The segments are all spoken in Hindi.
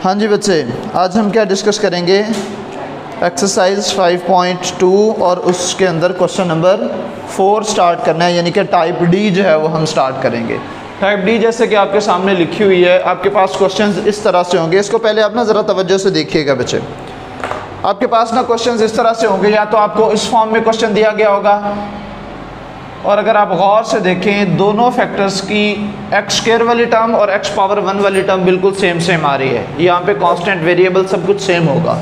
हाँ जी बच्चे, आज हम क्या डिस्कस करेंगे, एक्सरसाइज 5.2 और उसके अंदर क्वेश्चन नंबर 4 स्टार्ट करना है, यानी कि टाइप डी जो है वो हम स्टार्ट करेंगे। टाइप डी जैसे कि आपके सामने लिखी हुई है, आपके पास क्वेश्चंस इस तरह से होंगे। इसको पहले आप ना ज़रा तवज्जो से देखिएगा बच्चे। आपके पास ना क्वेश्चंस इस तरह से होंगे, या तो आपको इस फॉर्म में क्वेश्चन दिया गया होगा, और अगर आप गौर से देखें दोनों फैक्टर्स की एक्स स्क्वायर वाली टर्म और एक्स पावर 1 वाली टर्म बिल्कुल सेम आ रही है। यहाँ पे कांस्टेंट वेरिएबल सब कुछ सेम होगा।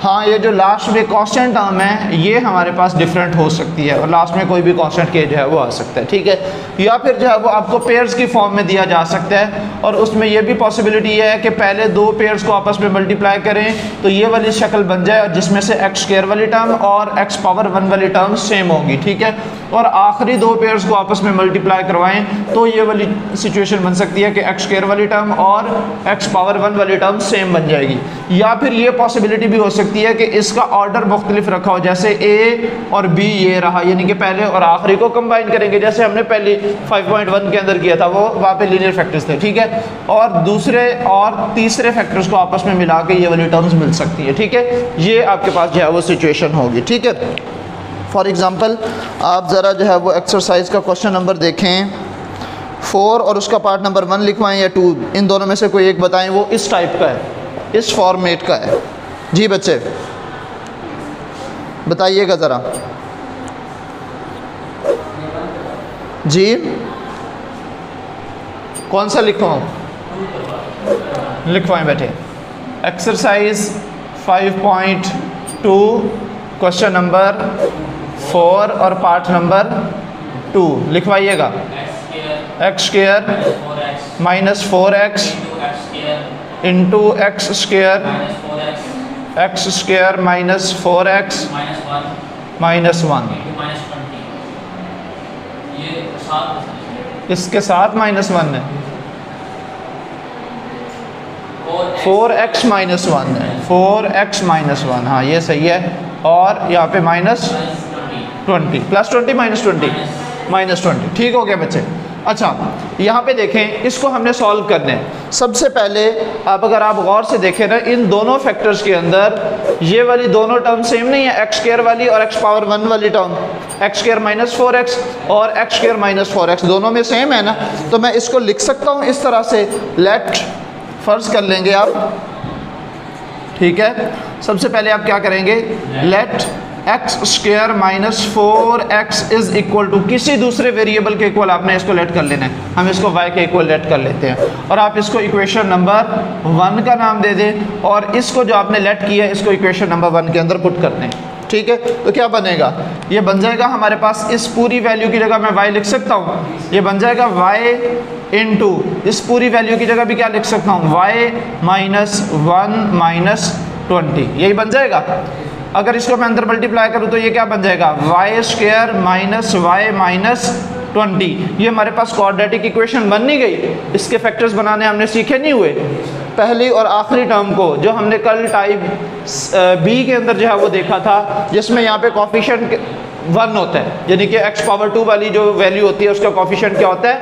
हाँ, ये जो लास्ट में कांस्टेंट टर्म है ये हमारे पास डिफरेंट हो सकती है, और लास्ट में कोई भी कांस्टेंट के जो है वो आ सकता है, ठीक है। या फिर जो है वो आपको पेयर्स की फॉर्म में दिया जा सकता है, और उसमें ये भी पॉसिबिलिटी है कि पहले दो पेयर्स को आपस में मल्टीप्लाई करें तो ये वाली शक्ल बन जाए, जिसमें से एक्स स्क्वायर वाली टर्म और एक्स पावर 1 वाली टर्म सेम होगी, ठीक है। और आखिरी दो पेयर्स को आपस में मल्टीप्लाई करवाएं तो ये वाली सिचुएशन बन सकती है कि एक्स स्क्वायर वाली टर्म और एक्स पावर 1 वाली टर्म सेम बन जाएगी। या फिर ये पॉसिबिलिटी भी हो सकती है कि इसका ऑर्डर मुख्तलिफ रखा हो, जैसे ए और बी ये रहा, यानी कि पहले और आखिरी को कंबाइन करेंगे, जैसे हमने पहले 5.1 के अंदर किया था, वो वहाँ पे लीनियर फैक्टर्स थे, ठीक है। और दूसरे और तीसरे फैक्टर्स को आपस में मिला के ये वाली टर्म्स मिल सकती है, ठीक है। ये आपके पास जो है वो सिचुएशन होगी, ठीक है। फॉर एग्जांपल आप ज़रा जो है वो एक्सरसाइज का क्वेश्चन नंबर देखें 4 और उसका पार्ट नंबर 1 लिखवाएं या 2, इन दोनों में से कोई एक बताएं। वो इस टाइप का है, इस फॉर्मेट का है। जी बच्चे बताइएगा ज़रा। जी कौन सा लिखवाऊँ? लिखवाएं बैठे। एक्सरसाइज 5.2 क्वेश्चन नंबर 4 और पार्ट नंबर 2 लिखवाइएगा। X square minus 4x into x square, x square minus 4x minus 1, इसके साथ माइनस 1 है, 4x माइनस 1 है, 4x माइनस 1, हाँ ये सही है। और यहाँ पे माइनस 20, प्लस 20 माइनस 20, माइनस 20, ठीक हो गया बच्चे। अच्छा यहाँ पे देखें, इसको हमने सॉल्व करना है। सबसे पहले अगर आप गौर से देखें ना, इन दोनों फैक्टर्स के अंदर ये वाली दोनों टर्म सेम नहीं है, एक्स स्क्वायर वाली और एक्स पावर 1 वाली term, x square minus 4x और एक्स स्क्वायर माइनस 4x दोनों में सेम है ना। तो मैं इसको लिख सकता हूँ इस तरह से, लेट फर्ज कर लेंगे आप, ठीक है। सबसे पहले आप क्या करेंगे, let X square minus 4x is equal to किसी दूसरे वेरिएबल के इक्वल आपने इसको लेट कर लेना है। हम इसको y के इक्वल लेट कर लेते हैं, और आप इसको इक्वेशन नंबर 1 का नाम दे दें, और इसको जो आपने लेट किया है इसको इक्वेशन नंबर 1 के अंदर पुट कर दें, ठीक है। तो क्या बनेगा, ये बन जाएगा हमारे पास, इस पूरी वैल्यू की जगह मैं y लिख सकता हूँ, ये बन जाएगा y इंटू इस पूरी वैल्यू की जगह भी क्या लिख सकता हूँ, y माइनस 1 माइनस 20, यही बन जाएगा। अगर इसको मैं अंदर मल्टीप्लाई करूँ तो ये क्या बन जाएगा, Y square minus Y minus 20। ये हमारे पास क्वाड्रेटिक इक्वेशन बन नहीं गई। इसके फैक्टर्स बनाने हमने सीखे नहीं हुए। पहली और आखिरी टर्म को जो हमने कल टाइप बी के अंदर जो है वो देखा था, जिसमें यहाँ पे कोफिशिएंट 1 होता है, यानी कि x पावर 2 वाली जो वैल्यू होती है उसका कोफिशिएंट क्या होता है,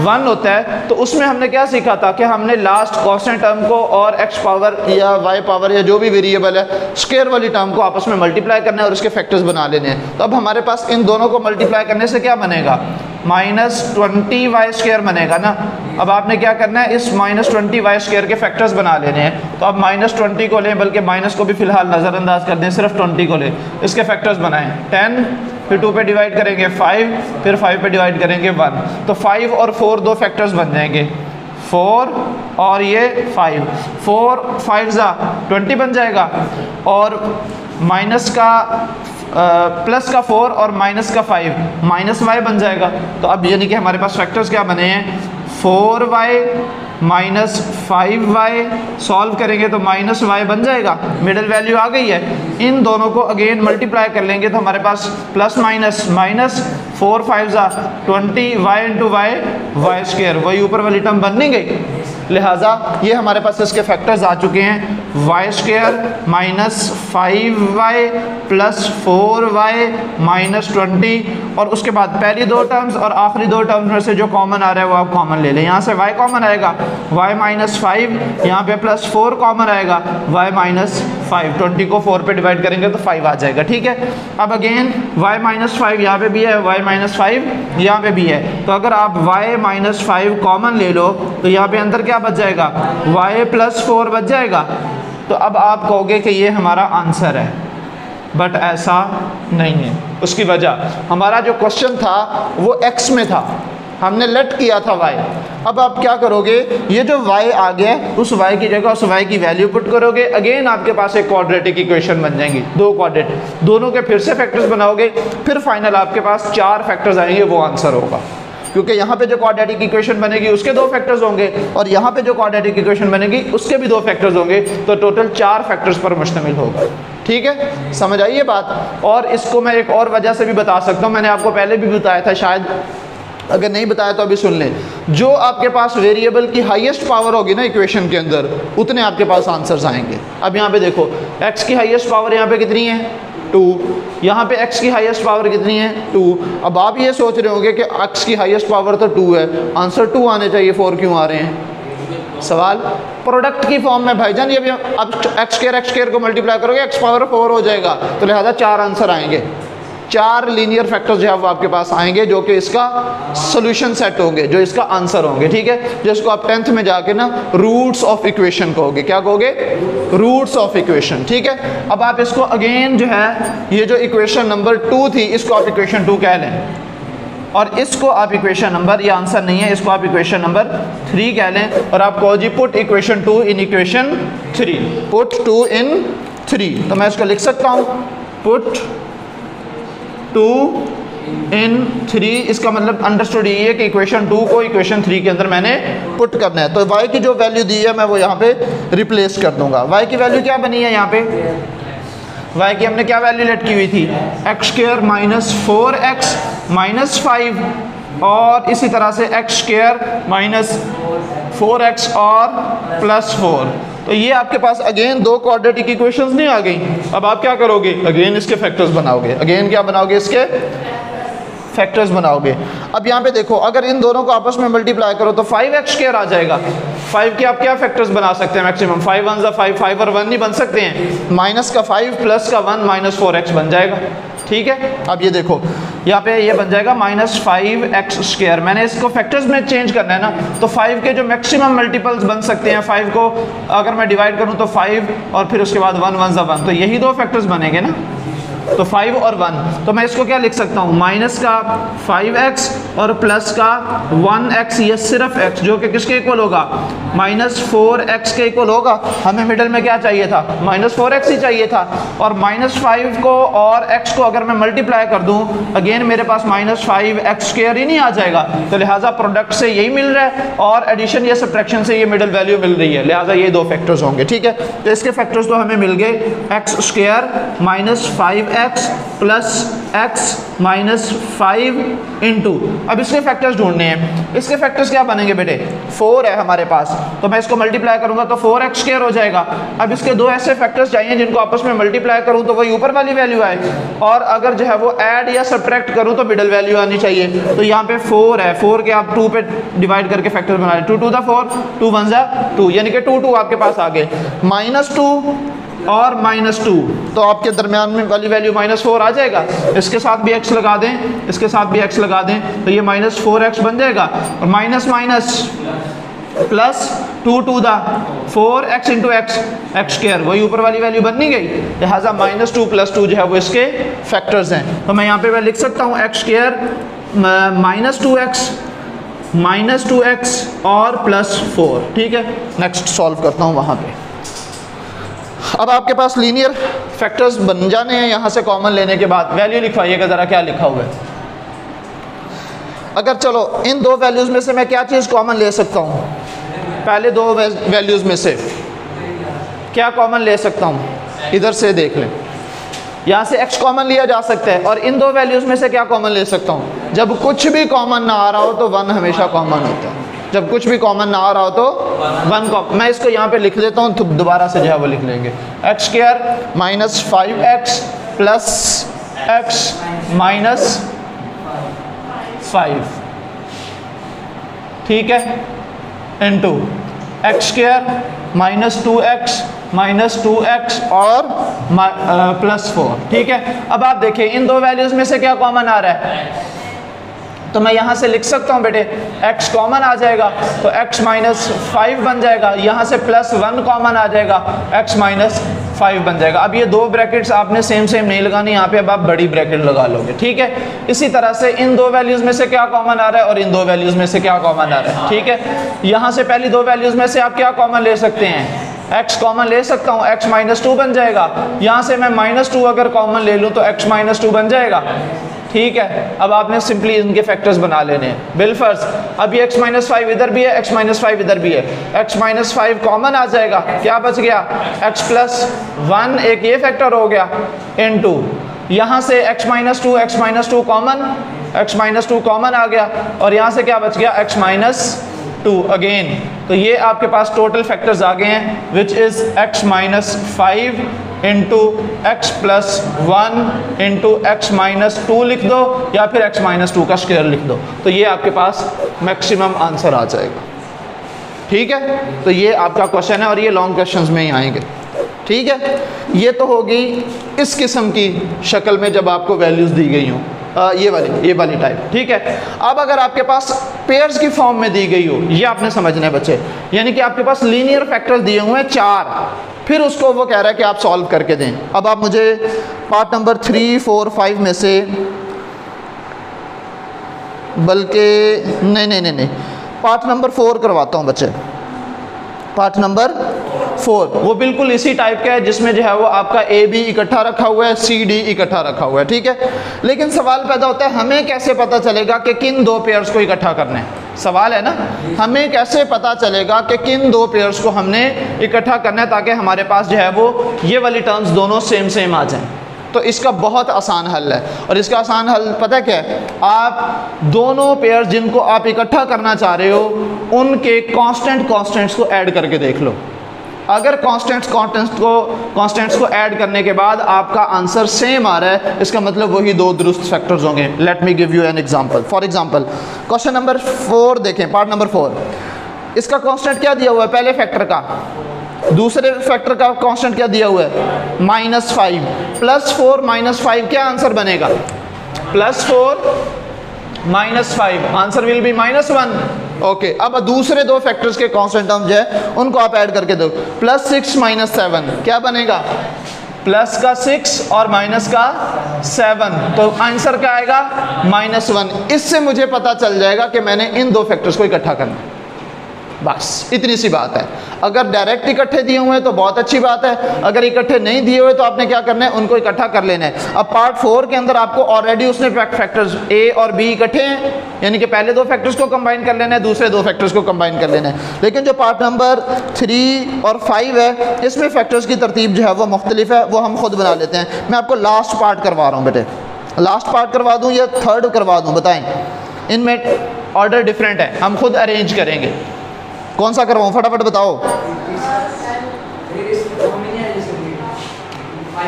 1 होता है। तो उसमें हमने क्या सीखा था कि हमने लास्ट कांस्टेंट टर्म को और x पावर या y पावर या जो भी वेरिएबल है स्क्वायर वाली टर्म को आपस में मल्टीप्लाई करना है और उसके फैक्टर्स बना लेने हैं। तो अब हमारे पास इन दोनों को मल्टीप्लाई करने से क्या बनेगा, माइनस 20 वाई स्क्वायर बनेगा ना। अब आपने क्या करना है, इस माइनस 20 वाई स्क्वायर के फैक्टर्स बना लेने हैं। तो अब माइनस 20 को लें, बल्कि माइनस को भी फिलहाल नज़रअंदाज कर दें, सिर्फ 20 को लें, इसके फैक्टर्स बनाएं। 10, फिर 2 पे डिवाइड करेंगे 5, फिर 5 पे डिवाइड करेंगे 1। तो 5 और 4 दो फैक्टर्स बन जाएंगे, 4 और ये 5, 4 5 जा 20 बन जाएगा, और माइनस का प्लस का 4 और माइनस का 5 माइनस y बन जाएगा। तो अब यानी कि हमारे पास फैक्टर्स क्या बने हैं, 4y माइनस 5y, सॉल्व करेंगे तो माइनस y बन जाएगा, मिडिल वैल्यू आ गई है। इन दोनों को अगेन मल्टीप्लाई कर लेंगे तो हमारे पास plus minus minus 4 5 20 y into y square, वही ऊपर वाली टर्म बन नहीं गई। लिहाजा ये हमारे पास इसके फैक्टर्स आ चुके हैं, Y square minus 5y plus 4y minus 20, और उसके बाद पहली दो टर्म्स और आखिरी दो टर्म्स में से जो कॉमन आ रहा है वो आप कॉमन ले लें। यहाँ से y कॉमन आएगा y माइनस 5, यहाँ पे प्लस 4 कॉमन आएगा, y माइनस 5, 20 को 4 पे डिवाइड करेंगे तो 5 आ जाएगा, ठीक है। अब अगेन y माइनस 5 यहाँ पे भी है, y माइनस 5 यहाँ पे भी है, तो अगर आप y माइनस 5 कॉमन ले लो तो यहाँ पे अंदर क्या बच जाएगा, y प्लस 4 बच जाएगा। तो अब आप कहोगे कि ये हमारा आंसर है, बट ऐसा नहीं है। उसकी वजह, हमारा जो क्वेश्चन था वो x में था, हमने लेट किया था y। अब आप क्या करोगे, ये जो y आ गया उस y की जगह उस y की वैल्यू पुट करोगे, अगेन आपके पास एक क्वाड्रेटिक इक्वेशन बन जाएंगी, दो क्वाड्रेट, दोनों के फिर से फैक्टर्स बनाओगे, फिर फाइनल आपके पास 4 फैक्टर्स आएंगे, वो आंसर होगा। क्योंकि यहाँ पे जो क्वाड्रेटिक इक्वेशन बनेगी उसके 2 फैक्टर्स होंगे और यहाँ पे जो क्वाड्रेटिक इक्वेशन बनेगी उसके भी 2 फैक्टर्स होंगे, तो टोटल 4 फैक्टर्स पर मुश्तमिल होगा, ठीक है। समझ आई ये बात। और इसको मैं एक और वजह से भी बता सकता हूँ, मैंने आपको पहले भी बताया था शायद, अगर नहीं बताया तो अभी सुन लें। जो आपके पास वेरिएबल की हाईएस्ट पावर होगी ना इक्वेशन के अंदर, उतने आपके पास आंसर्स आएंगे। अब यहाँ पे देखो x की हाईएस्ट पावर यहाँ पे कितनी है, 2, यहाँ पे x की हाईएस्ट पावर कितनी है, 2। अब आप ये सोच रहे होंगे कि x की हाईएस्ट पावर तो 2 है, आंसर 2 आने चाहिए, 4 क्यों आ रहे हैं। सवाल प्रोडक्ट की फॉर्म में भाईजान, ये भी अब x स्क्वायर को मल्टीप्लाई करोगे x पावर 4 हो जाएगा, तो लिहाजा 4 आंसर आएंगे, 4 लीनियर फैक्टर्स जो है वो आपके पास आएंगे, जो कि इसका सोल्यूशन सेट होंगे, जो इसका आंसर होंगे, ठीक है। जिसको आप 10th में जाके ना रूट्स ऑफ इक्वेशन कहोगे, क्या कहोगे, रूट्स ऑफ इक्वेशन, ठीक है। अब आप इसको अगेन जो है, ये जो इक्वेशन नंबर 2 थी, इसको आप इक्वेशन 2 कह लें, और इसको आप इक्वेशन नंबर, ये आंसर नहीं है, इसको आप इक्वेशन नंबर 3 कह लें, और आप कहो जी put equation 2 in equation 3, put 2 in 3। तो मैं इसको लिख सकता हूँ, पुट 2 इन 3, इसका मतलब अंडरस्टूड ये है कि इक्वेशन 2 को इक्वेशन 3 के अंदर मैंने पुट करना है। तो y की जो वैल्यू दी है मैं वो यहाँ पे रिप्लेस कर दूंगा। y की वैल्यू क्या बनी है, यहाँ पे y की हमने क्या वैल्यू लेट की हुई थी, x square minus 4x minus 5, और इसी तरह से एक्स स्क्वायर माइनस 4x और प्लस 4। तो ये आपके पास अगेन 2 क्वाड्रेटिक इक्वेशंस नहीं आ गई। अब आप क्या करोगे, अगेन इसके फैक्टर्स बनाओगे, अगेन क्या बनाओगे, इसके फैक्टर्स बनाओगे। अब यहाँ पे देखो, अगर इन दोनों को आपस में मल्टीप्लाई करो तो 5x स्क्वायर आ जाएगा। 5 के आप क्या फैक्टर्स बना सकते हैं मैक्सिमम, 5 1 5, 5 और 1 नहीं बन सकते हैं, माइनस का 5 प्लस का 1 माइनस 4x बन जाएगा, ठीक है। अब ये देखो यहाँ पे ये बन जाएगा माइनस 5x स्क्वायर। मैंने इसको फैक्टर्स में चेंज करना है ना, तो 5 के जो मैक्सिमम मल्टीपल्स बन सकते हैं, 5 को अगर मैं डिवाइड करूँ तो 5 और फिर उसके बाद 1 1 1, तो यही 2 फैक्टर्स बनेंगे ना, तो 5 और 1। तो मैं इसको क्या लिख सकता हूँ, माइनस का 5x और प्लस का 1x, ये सिर्फ x, जो कि किसके इक्वल होगा, माइनस 4x के इक्वल होगा। हमें मिडल में क्या चाहिए था, माइनस 4x ही चाहिए था। और माइनस 5 को और x को अगर मैं मल्टीप्लाई कर दूँ, अगेन मेरे पास माइनस 5x स्क्वायर ही नहीं आ जाएगा, तो लिहाजा प्रोडक्ट से यही मिल रहा है और एडिशन या सब्ट्रैक्शन से ये मिडल वैल्यू मिल रही है, लिहाजा ये 2 फैक्टर्स होंगे, ठीक है। तो इसके फैक्टर्स तो हमें मिल गए, x square minus 5x plus x minus 5 into, अब इसके फैक्टर्स ढूंढने हैं। इसके फैक्टर्स क्या बनेंगे बेटे, 4 है हमारे पास, तो मैं इसको मल्टीप्लाई करूंगा तो 4x स्क्वायर हो जाएगा। अब इसके 2 ऐसे फैक्टर्स चाहिए जिनको आपस में मल्टीप्लाई करूं तो वही ऊपर वाली वैल्यू आए, और अगर जो है वो ऐड या सब्ट्रैक्ट करूं तो मिडल वैल्यू आनी चाहिए। तो यहाँ पे 4 है, 4 के आप 2 पे डिवाइड करके फैक्टर बना रहे, 2 2 4, 2 1 2, यानी कि 2 2 आपके पास आ गए, माइनस 2 और माइनस 2, तो आपके दरमियान में वाली वैल्यू माइनस 4 आ जाएगा। इसके साथ भी x लगा दें, इसके साथ भी x लगा दें, तो ये माइनस 4x बन जाएगा, और minus minus plus 2 2 4x into x square, वही ऊपर वाली वैल्यू बन नहीं गई, लिहाजा माइनस 2 प्लस 2 जो है वो इसके फैक्टर्स हैं। तो मैं यहाँ पे मैं लिख सकता हूँ x square minus 2x minus 2x और प्लस 4, ठीक है। नेक्स्ट सॉल्व करता हूँ वहाँ पे। अब आपके पास लीनियर फैक्टर्स बन जाने हैं, यहाँ से कॉमन लेने के बाद वैल्यू लिखवाइएगा ज़रा, क्या लिखा हुआ है। अगर चलो इन 2 वैल्यूज़ में से मैं क्या चीज़ कॉमन ले सकता हूँ, पहले 2 वैल्यूज़ में से क्या कॉमन ले सकता हूँ, इधर से देख लें, यहाँ से x कॉमन लिया जा सकता है, और इन 2 वैल्यूज़ में से क्या कॉमन ले सकता हूँ, जब कुछ भी कॉमन ना आ रहा हो तो 1 हमेशा कॉमन होता है, जब कुछ भी कॉमन ना आ रहा हो तो 1 कॉमन। मैं इसको यहाँ पे लिख देता हूँ, तो दोबारा से जो है वो लिख लेंगे, x square minus 5x plus x minus 5, ठीक है, into x square minus 2x minus 2x और प्लस 4। ठीक है, अब आप देखिए इन दो वैल्यूज में से क्या कॉमन आ रहा है, तो मैं यहाँ से लिख सकता हूँ बेटे x कॉमन आ जाएगा तो x माइनस 5 बन जाएगा, यहाँ से प्लस 1 कॉमन आ जाएगा, x माइनस 5 बन जाएगा। अब ये दो ब्रैकेट्स आपने सेम नहीं लगानी, यहाँ पे अब आप बड़ी ब्रैकेट लगा लोगे। ठीक है, इसी तरह से इन दो वैल्यूज में से क्या कॉमन आ रहा है और इन दो वैल्यूज में से क्या कॉमन आ रहा है। ठीक है, यहाँ से पहली दो वैल्यूज में से आप क्या कॉमन ले सकते हैं, x कॉमन ले सकता हूँ, x माइनस 2 बन जाएगा। यहाँ से मैं माइनस 2 अगर कॉमन ले लूँ तो x माइनस 2 बन जाएगा। ठीक है, अब आपने सिंपली इनके फैक्टर्स बना लेने हैं बिलफर्ज। अब ये x माइनस 5 इधर भी है, x माइनस 5 इधर भी है, x माइनस 5 कॉमन आ जाएगा, क्या बच गया x प्लस 1, एक ये फैक्टर हो गया इनटू यहाँ से x minus 2 common, x minus 2 common आ गया और यहाँ से क्या बच गया x माइनस 2 अगेन। तो ये आपके पास टोटल फैक्टर्स आ गए हैं which is x minus 5 into x plus 1 into x minus 2 लिख दो या फिर x माइनस 2 का स्क्वायर लिख दो, तो ये आपके पास मैक्सिमम आंसर आ जाएगा। ठीक है, तो ये आपका क्वेश्चन है और ये लॉन्ग क्वेश्चंस में ही आएंगे। ठीक है, ये तो होगी इस किस्म की शक्ल में जब आपको वैल्यूज़ दी गई हों, ये वाली टाइप। ठीक है, अब अगर आपके पास पेयर्स की फॉर्म में दी गई हो, ये आपने समझना है बच्चे, यानी कि आपके पास लीनियर फैक्टर्स दिए हुए हैं 4, फिर उसको वो कह रहा है कि आप सॉल्व करके दें। अब आप मुझे पार्ट नंबर 3, 4, 5 में से, बल्कि नहीं, पार्ट नंबर 4 करवाता हूँ बच्चे। पार्ट नंबर 4 वो बिल्कुल इसी टाइप का है जिसमें जो है वो आपका ए बी इकट्ठा रखा हुआ है, सी डी इकट्ठा रखा हुआ है। ठीक है, लेकिन सवाल पैदा होता है हमें कैसे पता चलेगा कि किन दो पेयर्स को इकट्ठा करना है, सवाल है ना, हमें कैसे पता चलेगा कि किन दो पेयर्स को हमने इकट्ठा करना है ताकि हमारे पास जो है वो ये वाली टर्म्स दोनों सेम आ जाएं। तो इसका बहुत आसान हल है और इसका आसान हल पता क्या है, आप दोनों पेयर्स जिनको आप इकट्ठा करना चाह रहे हो उनके कांस्टेंट्स को ऐड करके देख लो। अगर कांस्टेंट्स को ऐड करने के बाद आपका आंसर सेम आ रहा है, इसका मतलब वही दो दुरुस्त फैक्टर्स होंगे। Let me give you an example. For example question number 4 देखें, पार्ट नंबर 4। इसका कांस्टेंट क्या दिया हुआ है पहले फैक्टर का, दूसरे फैक्टर का कांस्टेंट क्या दिया हुआ है -5, +4 -5 क्या आंसर बनेगा, +4 -5 आंसर विल बी -1। ओके, अब दूसरे दो फैक्टर्स के कांस्टेंट टर्म जो है उनको आप ऐड करके दो, +6 -7 क्या बनेगा, प्लस का 6 और माइनस का 7, तो आंसर क्या आएगा -1। इससे मुझे पता चल जाएगा कि मैंने इन दो फैक्टर्स को इकट्ठा करना है, बस इतनी सी बात है। अगर डायरेक्ट इकट्ठे दिए हुए हैं तो बहुत अच्छी बात है, अगर इकट्ठे नहीं दिए हुए तो आपने क्या करना है, उनको इकट्ठा कर लेना है। अब पार्ट 4 के अंदर आपको ऑलरेडी उसने फैक्टर्स a और b इकट्ठे हैं, यानी कि पहले दो फैक्टर्स को कंबाइन कर लेना है, दूसरे दो फैक्टर्स को कंबाइन कर लेना है। लेकिन जो पार्ट नंबर 3 और 5 है इसमें फैक्टर्स की तरतीब जो है वो मुख्तलिफ है, वो हम खुद बना लेते हैं। मैं आपको लास्ट पार्ट करवा रहा हूँ बेटे, लास्ट पार्ट करवा दूँ या थर्ड करवा दूँ, बताएं, इनमें ऑर्डर डिफरेंट है, हम खुद अरेंज करेंगे, कौन सा करवाऊँ फटाफट बताओ।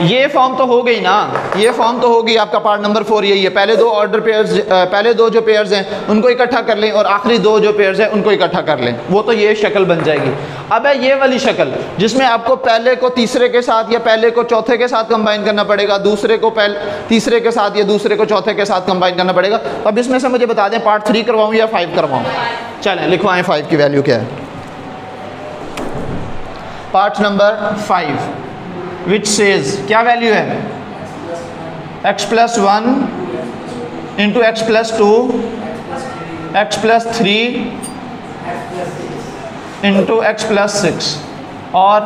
ये फॉर्म तो हो गई ना, ये फॉर्म तो होगी आपका पार्ट नंबर 4 यही है। पहले दो ऑर्डर पेयर्स, पहले दो जो पेयर्स हैं उनको इकट्ठा कर लें और आखिरी दो जो पेयर्स हैं उनको इकट्ठा कर लें, वो तो ये शक्ल बन जाएगी। अब है ये वाली शक्ल जिसमें आपको पहले को तीसरे के साथ या पहले को चौथे के साथ कंबाइन करना पड़ेगा, दूसरे को तीसरे के साथ या दूसरे को चौथे के साथ कंबाइन करना पड़ेगा। तो अब इसमें से मुझे बता दें पार्ट 3 करवाऊँ या 5 करवाऊँ। चलें लिखवाएं 5 की वैल्यू क्या है। पार्ट नंबर 5 विच सेज क्या वैल्यू है, x + 1 into x + 2 x + 3 into x + 6 और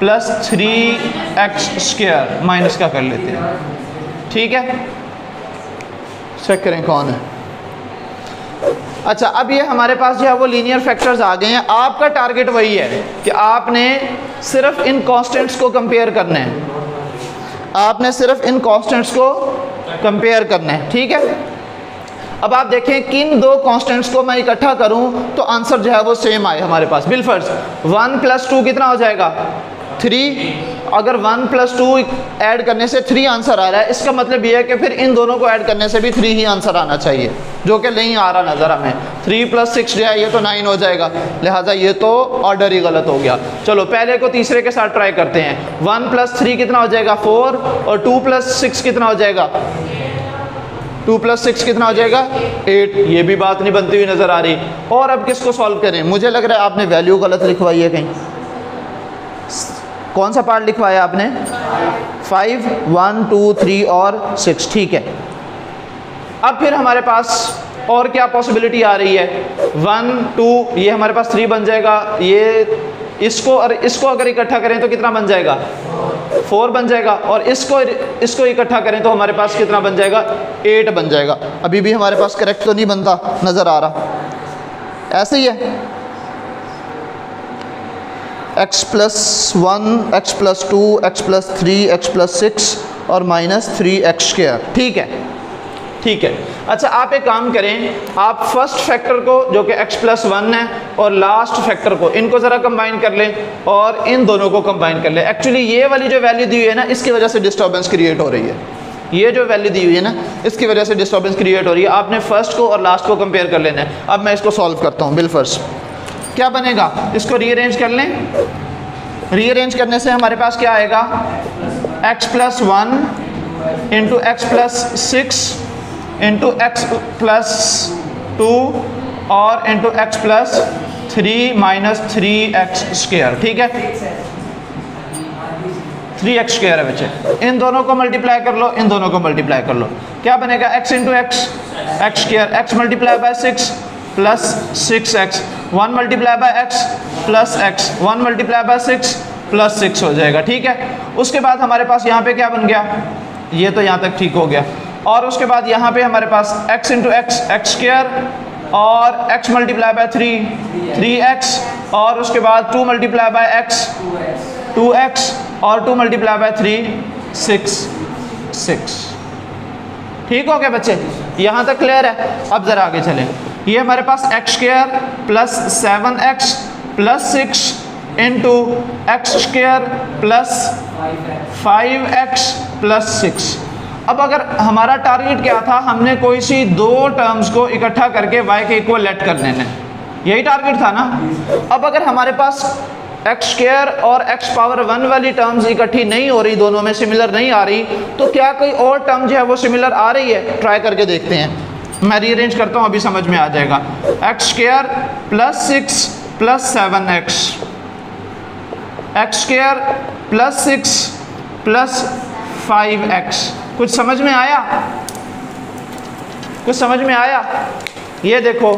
+3x² माइनस का कर लेते हैं। ठीक है, चेक करें कौन है। अच्छा, अब ये हमारे पास जो है वो लीनियर फैक्टर्स आ गए हैं। आपका टारगेट वही है कि आपने सिर्फ इन कांस्टेंट्स को कंपेयर करना है, आपने सिर्फ इन कांस्टेंट्स को कंपेयर करना है। ठीक है, अब आप देखें किन दो कांस्टेंट्स को मैं इकट्ठा करूं तो आंसर जो है वो सेम आए हमारे पास। बिलफर्ज 1 + 2 कितना हो जाएगा 3 अगर 1 + 2 ऐड करने से 3 आंसर आ रहा है, इसका मतलब ये है कि फिर इन दोनों को ऐड करने से भी 3 ही आंसर आना चाहिए, जो कि नहीं आ रहा नज़र हमें। 3 + 6 जो है ये तो 9 हो जाएगा, लिहाजा ये तो ऑर्डर ही गलत हो गया। चलो पहले को तीसरे के साथ ट्राई करते हैं। 1 + 3 कितना हो जाएगा 4, और 2 + 6 कितना हो जाएगा 2 + 6 कितना हो जाएगा 8। ये भी बात नहीं बनती हुई नज़र आ रही। और अब किसको सॉल्व करें? मुझे लग रहा है आपने वैल्यू गलत लिखवाई है कहीं। कौन सा पार्ट लिखवाया आपने? 5, 1, 2, 3 और 6, ठीक है। अब फिर हमारे पास और क्या पॉसिबिलिटी आ रही है? 1, 2, ये हमारे पास 3 बन जाएगा। ये इसको और इसको अगर इकट्ठा करें तो कितना बन जाएगा 4 बन जाएगा, और इसको इकट्ठा करें तो हमारे पास कितना बन जाएगा 8 बन जाएगा। अभी भी हमारे पास करेक्ट तो नहीं बनता नज़र आ रहा, ऐसे ही है। x + 1, x + 2, x + 3, x + 6 और -3x², ठीक है, ठीक है। अच्छा आप एक काम करें, आप फर्स्ट फैक्टर को जो कि x + 1 है और लास्ट फैक्टर को, इनको ज़रा कंबाइन कर लें और इन दोनों को कंबाइन कर लें। एक्चुअली ये वाली जो वैल्यू दी हुई है ना, इसकी वजह से डिस्टर्बेंस क्रिएट हो रही है। ये जो वैल्यू दी हुई है ना, इसकी वजह से डिस्टर्बेंस क्रिएट हो रही है। आपने फर्स्ट को और लास्ट को कंपेयर कर लेना है। अब मैं इसको सॉल्व करता हूँ। बिल फर्स्ट क्या बनेगा? इसको रीअरेंज कर लें। रीअरेंज करने से हमारे पास क्या आएगा? x + 1 × x + 6 × x + 2 और x + 3 - 3x², ठीक है। 3x² है बच्चे। इन दोनों को मल्टीप्लाई कर लो, इन दोनों को मल्टीप्लाई कर लो। क्या बनेगा? x × x, x², x × 6 + 6x, 1 × x + x, 1 × 6 + 6 हो जाएगा, ठीक है। उसके बाद हमारे पास यहाँ पे क्या बन गया? ये तो यहाँ तक ठीक हो गया। और उसके बाद यहाँ पे हमारे पास x × x, x² और x × 3, 3x, और उसके बाद 2 × x, 2x और 2 × 3, 6, 6। ठीक हो गया बच्चे? यहाँ तक क्लियर है? अब ज़रा आगे चलें। ये हमारे पास x² + 7x + 6 × x² + 5x + 6। अब अगर हमारा टारगेट क्या था, हमने कोई सी दो टर्म्स को इकट्ठा करके y के इक्वल लेट कर लेना, यही टारगेट था ना। अब अगर हमारे पास x² और x⁻1 वाली टर्म्स इकट्ठी नहीं हो रही, दोनों में सिमिलर नहीं आ रही, तो क्या कोई और टर्म जो है वो सिमिलर आ रही है? ट्राई करके देखते हैं। मैं रीअरेंज करता हूँ, अभी समझ में आ जाएगा। x² + 6 + 7x, x² + 6 + 5x। कुछ समझ में आया? कुछ समझ में आया? ये देखो,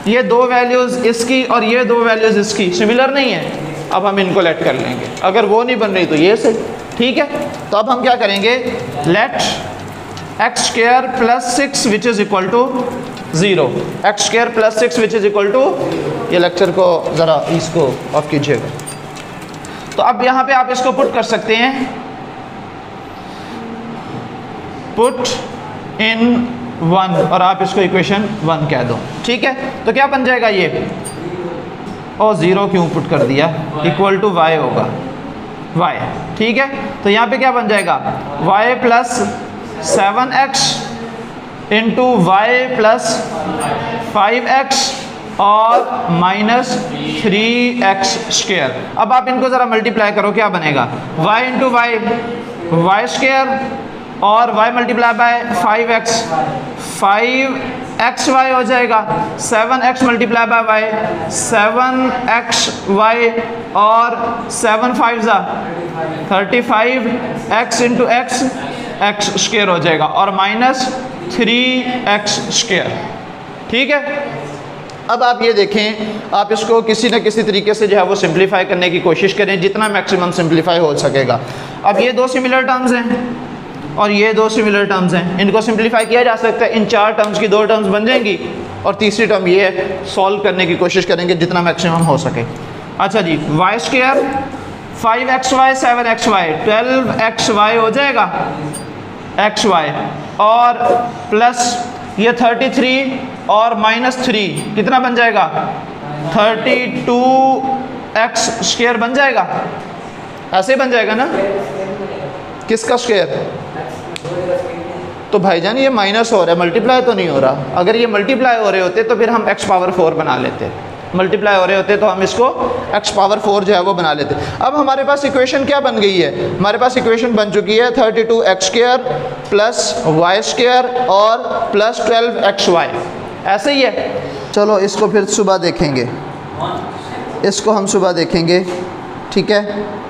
ये दो वैल्यूज़ इसकी और ये दो वैल्यूज़ इसकी सिमिलर नहीं है। अब हम इनको लेट कर लेंगे। अगर वो नहीं बन रही तो ये सही, ठीक है। तो अब हम क्या करेंगे? Let x² + 6 which is equal to 0, x² + 6 which is equal to, ये लेक्चर को ज़रा इसको ऑफ कीजिएगा। तो अब यहाँ पे आप इसको पुट कर सकते हैं, पुट इन 1, और आप इसको इक्वेशन 1 कह दो, ठीक है। तो क्या बन जाएगा ये? और 0 क्यों पुट कर दिया? इक्वल टू y होगा, y, ठीक है। तो यहाँ पे क्या बन जाएगा? y + 7x × y + 5x और -3x²। अब आप इनको ज़रा मल्टीप्लाई करो, क्या बनेगा? y × y, y² और y × 5x, 5xy हो जाएगा। 7x × y, 7xy और 7 5 35x × x, x² हो जाएगा और -3x², ठीक है। अब आप ये देखें, आप इसको किसी न किसी तरीके से जो है वो सिंप्लीफाई करने की कोशिश करें, जितना मैक्सिमम सिंप्लीफाई हो सकेगा। अब ये दो सिमिलर टर्म्स हैं और ये दो सिमिलर टर्म्स हैं, इनको सिंप्लीफाई किया जा सकता है। इन चार टर्म्स की दो टर्म्स बन जाएंगी और तीसरी टर्म ये है, सॉल्व करने की कोशिश करेंगे जितना मैक्सिमम हो सके। अच्छा जी, y², 5xy 7xy, 12xy हो जाएगा xy, और प्लस ये 33 और -3 कितना बन जाएगा? 32x² बन जाएगा। ऐसे ही बन जाएगा ना, किसका स्क्वायर? तो भाईजान ये माइनस हो रहा है, मल्टीप्लाई तो नहीं हो रहा। अगर ये मल्टीप्लाई हो रहे होते तो फिर हम x पावर 4 बना लेते, मल्टीप्लाई हो रहे होते तो हम इसको x पावर 4 जो है वो बना लेते। अब हमारे पास इक्वेशन क्या बन गई है? हमारे पास इक्वेशन बन चुकी है 32x² प्लस y² और प्लस 12xy, ऐसे ही है। चलो इसको फिर सुबह देखेंगे, इसको हम सुबह देखेंगे, ठीक है।